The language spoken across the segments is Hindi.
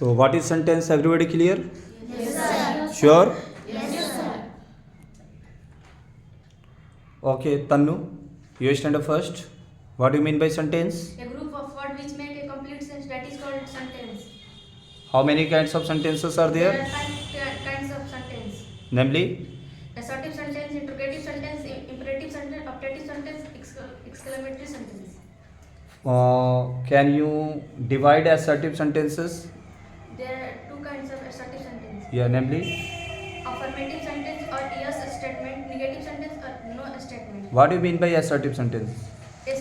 तो what is sentence? Everybody clear? Yes, sir. Sure? Yes, sir. Okay Tannu, you stand up first. What do mean by sentence? A group of words which make a complete sense, that is called sentence. How many kinds of sentences are There there? are five kinds of sentence. Namely? Assertive sentence, interrogative sentence, imperative sentence, optative sentence, exclamatory sentence. Can you divide assertive sentences? There are two kinds of assertive sentence. Yeah, namely? Affirmative sentence or yes statement, negative sentence or no statement. What do you mean by assertive sentence? A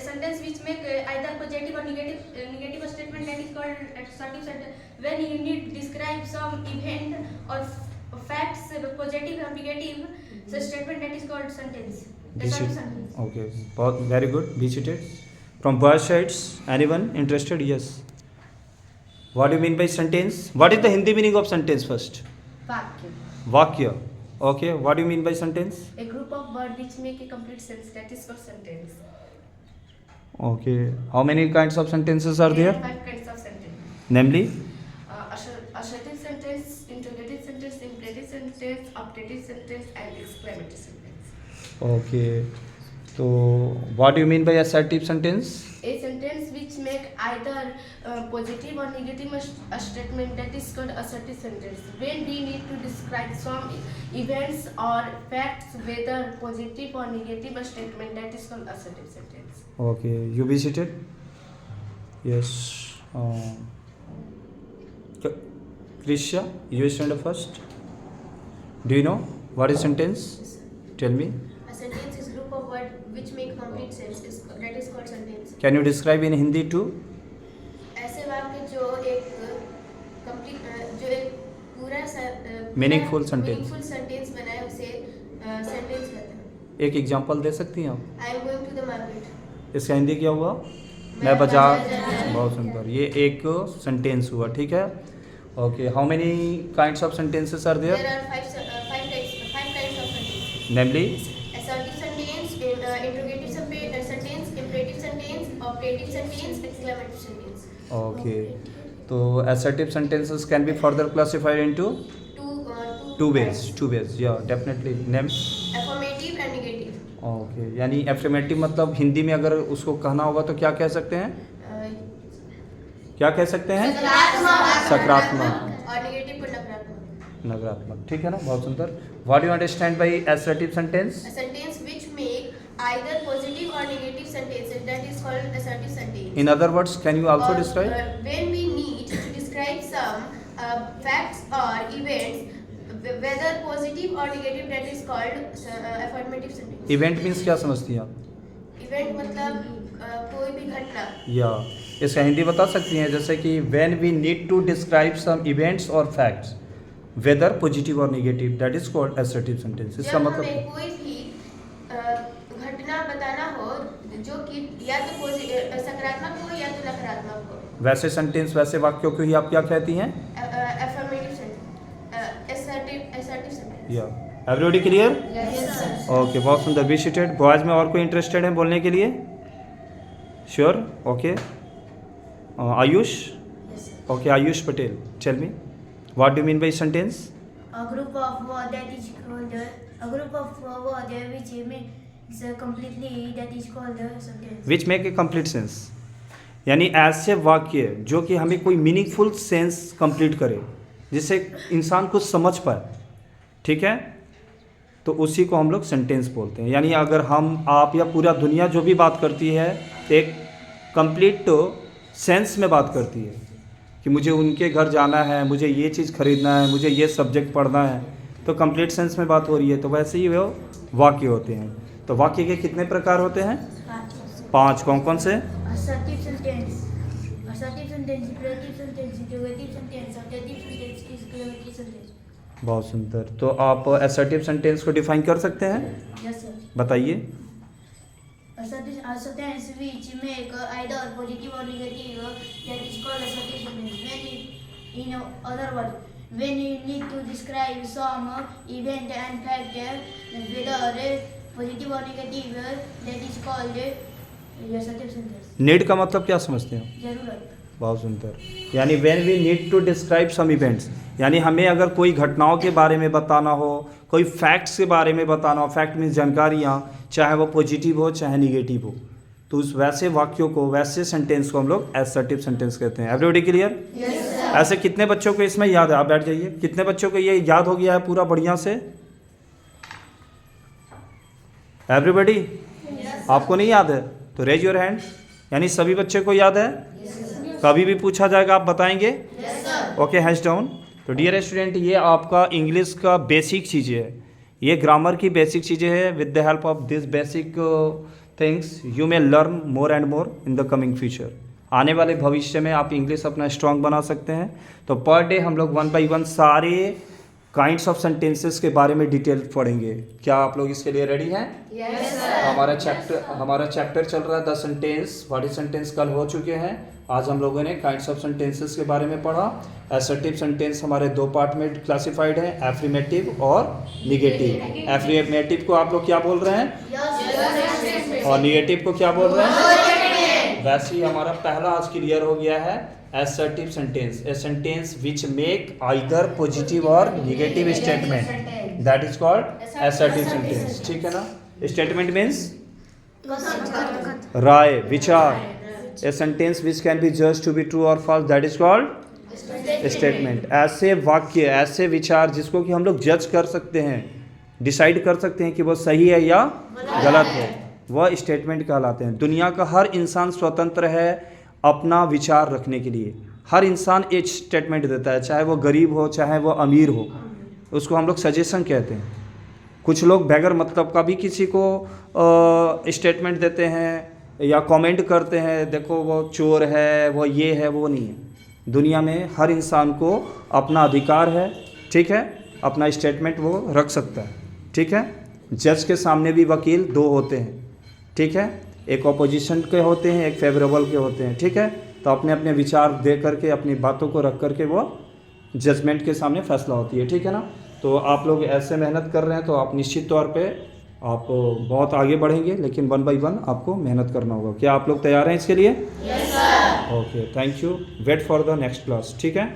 sentence which make either positive or negative statement, that is called assertive sentence. When you need to describe some event or facts, positive or negative, so statement, that is called sentence. Assertive sentence. Okay, very good. Be seated. From both sides, anyone interested? Yes. What do you mean by sentence? What is the Hindi meaning of sentence first? Vakya. Vakya. Okay. What do you mean by sentence? A group of words which make a complete sense, that is called sentence. Okay. How many kinds of sentences are There there? are 5 kinds of sentence. Namely? Assertive sentence, interrogative sentence, imperative sentence, optative sentence, and exclamatory sentence. Okay. So, what do you mean by assertive sentence? A sentence which make either positive or negative statement, that is called assertive sentence. When we need to describe some events or facts, whether positive or negative statement, that is called assertive sentence. Okay. You be seated. Yes. Krisha, you stand up first. Do you know what is sentence? Tell me. A sentence is group of words which make complete sense. That is called sentence. Can you describe in Hindi too? ऐसे वाक्य जो एक पूरा Meaningful sentence. meaningful sentence बनाए उसे sentence कहते हैं. एक एग्जांपल दे सकती हैं आप? I am going to the market. इसका हिंदी क्या हुआ? मैं बाजार. बहुत सुंदर. ये एक सेंटेंस हुआ. ठीक है. Okay. How many kinds of sentences are There there? are five kinds of sentences. Namely? Assertive sentence, interrogative sentence, imperative sentence, optative sentence, exclamative sentence. Okay. तो assertive sentences can be further classified into two ways. Yeah, definitely. Name? Affirmative and negative. Okay. यानी affirmative मतलब हिंदी में अगर उसको कहना होगा तो क्या कह सकते हैं? क्या कह सकते हैं? सकारात्मक. और negative को नकारात्मक. नकारात्मक. ठीक है ना? बहुत सुंदर. What do you understand by assertive sentence? A sentence which make either positive or negative sentence, that is called assertive sentence. In other words, can you also Or, describe? when we need to describe some facts or events, whether positive or negative, that is called affirmative sentence. Event means क्या समझती हैं आप? Event मतलब कोई भी घटना. या इसका हिंदी बता सकती हैं? जैसे कि when we need to describe some events or facts, whether positive or negative, that is called assertive sentence. इसका जब मतलब हमें कोई भी घटना बताना हो जो कि या तो सकारात्मक हो या तो नकारात्मक हो, वैसे सेंटेंस, वैसे वाक्यों को ही आप क्या कहती हैं? affirmative sentence, assertive sentence. या everybody clear? Yes, sir. Okay. बहुत सुंदर. Be seated. बॉयज में और कोई इंटरेस्टेड है बोलने के लिए? Sure. Okay. Ayush. Yes, sir. Okay. Ayush Patel, tell me what do mean by sentence? A group of words that is called a group of words which makes completely, that is called a sentence. Which make a complete sense. यानी ऐसे वाक्य जो कि हमें कोई मीनिंगफुल सेंस कंप्लीट करे, जिससे इंसान कुछ समझ पाए. ठीक है. तो उसी को हम लोग सेंटेंस बोलते हैं. यानी अगर हम, आप या पूरा दुनिया जो भी बात करती है एक कंप्लीट सेंस में बात करती है कि मुझे उनके घर जाना है, मुझे ये चीज़ खरीदना है, मुझे ये सब्जेक्ट पढ़ना है, तो कंप्लीट सेंस में बात हो रही है. तो वैसे ही वो वाक्य होते हैं. तो वाक्य के कितने प्रकार होते हैं? 5. कौन कौन से? Assertive sentence, imperative sentence, interrogative sentence, optative sentence, exclamatory sentence. बहुत सुंदर. तो आप असर्टिव सेंटेंस को डिफाइन कर सकते हैं? Yes, sir. बताइए. A sentence which make either positive or negative, that is called assertive sentence. In other words, when you need to describe some event and fact, whether positive or negative, that is called assertive sentence. Need का मतलब क्या समझते हैं? जरूरत. बहुत सुंदर। यानी when we need to describe some events, यानी हमें अगर कोई घटनाओं के बारे में बताना हो, कोई फैक्ट्स के बारे में बताना हो, फैक्ट मीन्स जानकारियाँ, चाहे वो पॉजिटिव हो चाहे निगेटिव हो, तो उस वैसे वाक्यों को, वैसे सेंटेंस को हम लोग असर्टिव सेंटेंस कहते हैं। Everybody clear? ऐसे कितने बच्चों को इसमें याद है? आप बैठ जाइए। कितने बच्चों को ये याद हो गया है पूरा बढ़िया से? एवरीबॉडी? आपको नहीं याद है तो रेज योर हैंड। यानी सभी बच्चे को याद है? कभी भी पूछा जाएगा आप बताएंगे? Okay, hands down. तो डियर स्टूडेंट, ये आपका इंग्लिश का बेसिक चीज़ें है, ये ग्रामर की बेसिक चीज़ें हैं। With the help of this basic things you may learn more and more in the coming future. आने वाले भविष्य में आप इंग्लिश अपना स्ट्रांग बना सकते हैं। तो पर डे हम लोग 1 बाई 1 सारे काइंड्स ऑफ सेंटेंसेस के बारे में डिटेल पढ़ेंगे। क्या आप लोग इसके लिए रेडी हैं? Yes sir. हमारा चैप्टर चल रहा है the sentence. What is sentence कल हो चुके हैं। आज हम लोगों ने काइंड्स ऑफ सेंटेंसेस के बारे में पढ़ा। असर्टिव सेंटेंस हमारे 2 पार्ट में क्लासिफाइड है, एफर्मेटिव और निगेटिव। एफर्मेटिव को आप लोग क्या बोल रहे हैं और निगेटिव को क्या बोल रहे हैं? वैसे ही हमारा पहला आज क्लियर हो गया है। assertive sentence, a sentence which make either positive or negative statement, that is called assertive sentence। ठीक है ना? Statement means राय, विचार। a sentence which can be judged to be true or false, that is called statement। ऐसे वाक्य, ऐसे विचार जिसको कि हम लोग जज कर सकते हैं, डिसाइड कर सकते हैं कि वो सही है या गलत है, वह स्टेटमेंट कहलाते हैं। दुनिया का हर इंसान स्वतंत्र है अपना विचार रखने के लिए। हर इंसान एक स्टेटमेंट देता है, चाहे वो गरीब हो चाहे वो अमीर हो, उसको हम लोग सजेशन कहते हैं। कुछ लोग बगैर मतलब का भी किसी को स्टेटमेंट देते हैं या कमेंट करते हैं, देखो वो चोर है, वो ये है, वो नहीं है। दुनिया में हर इंसान को अपना अधिकार है, ठीक है, अपना स्टेटमेंट वो रख सकता है, ठीक है। जज के सामने भी वकील 2 होते हैं, ठीक है, एक ऑपोजिशन के होते हैं, एक फेवरेबल के होते हैं, ठीक है। तो अपने अपने विचार दे करके, अपनी बातों को रख करके वो जजमेंट के सामने फैसला होती है, ठीक है ना। तो आप लोग ऐसे मेहनत कर रहे हैं तो आप निश्चित तौर पे आप बहुत आगे बढ़ेंगे, लेकिन 1 बाई 1 आपको मेहनत करना होगा। क्या आप लोग तैयार हैं इसके लिए? Yes sir. Okay, thank you. Wait for the next class, ठीक है।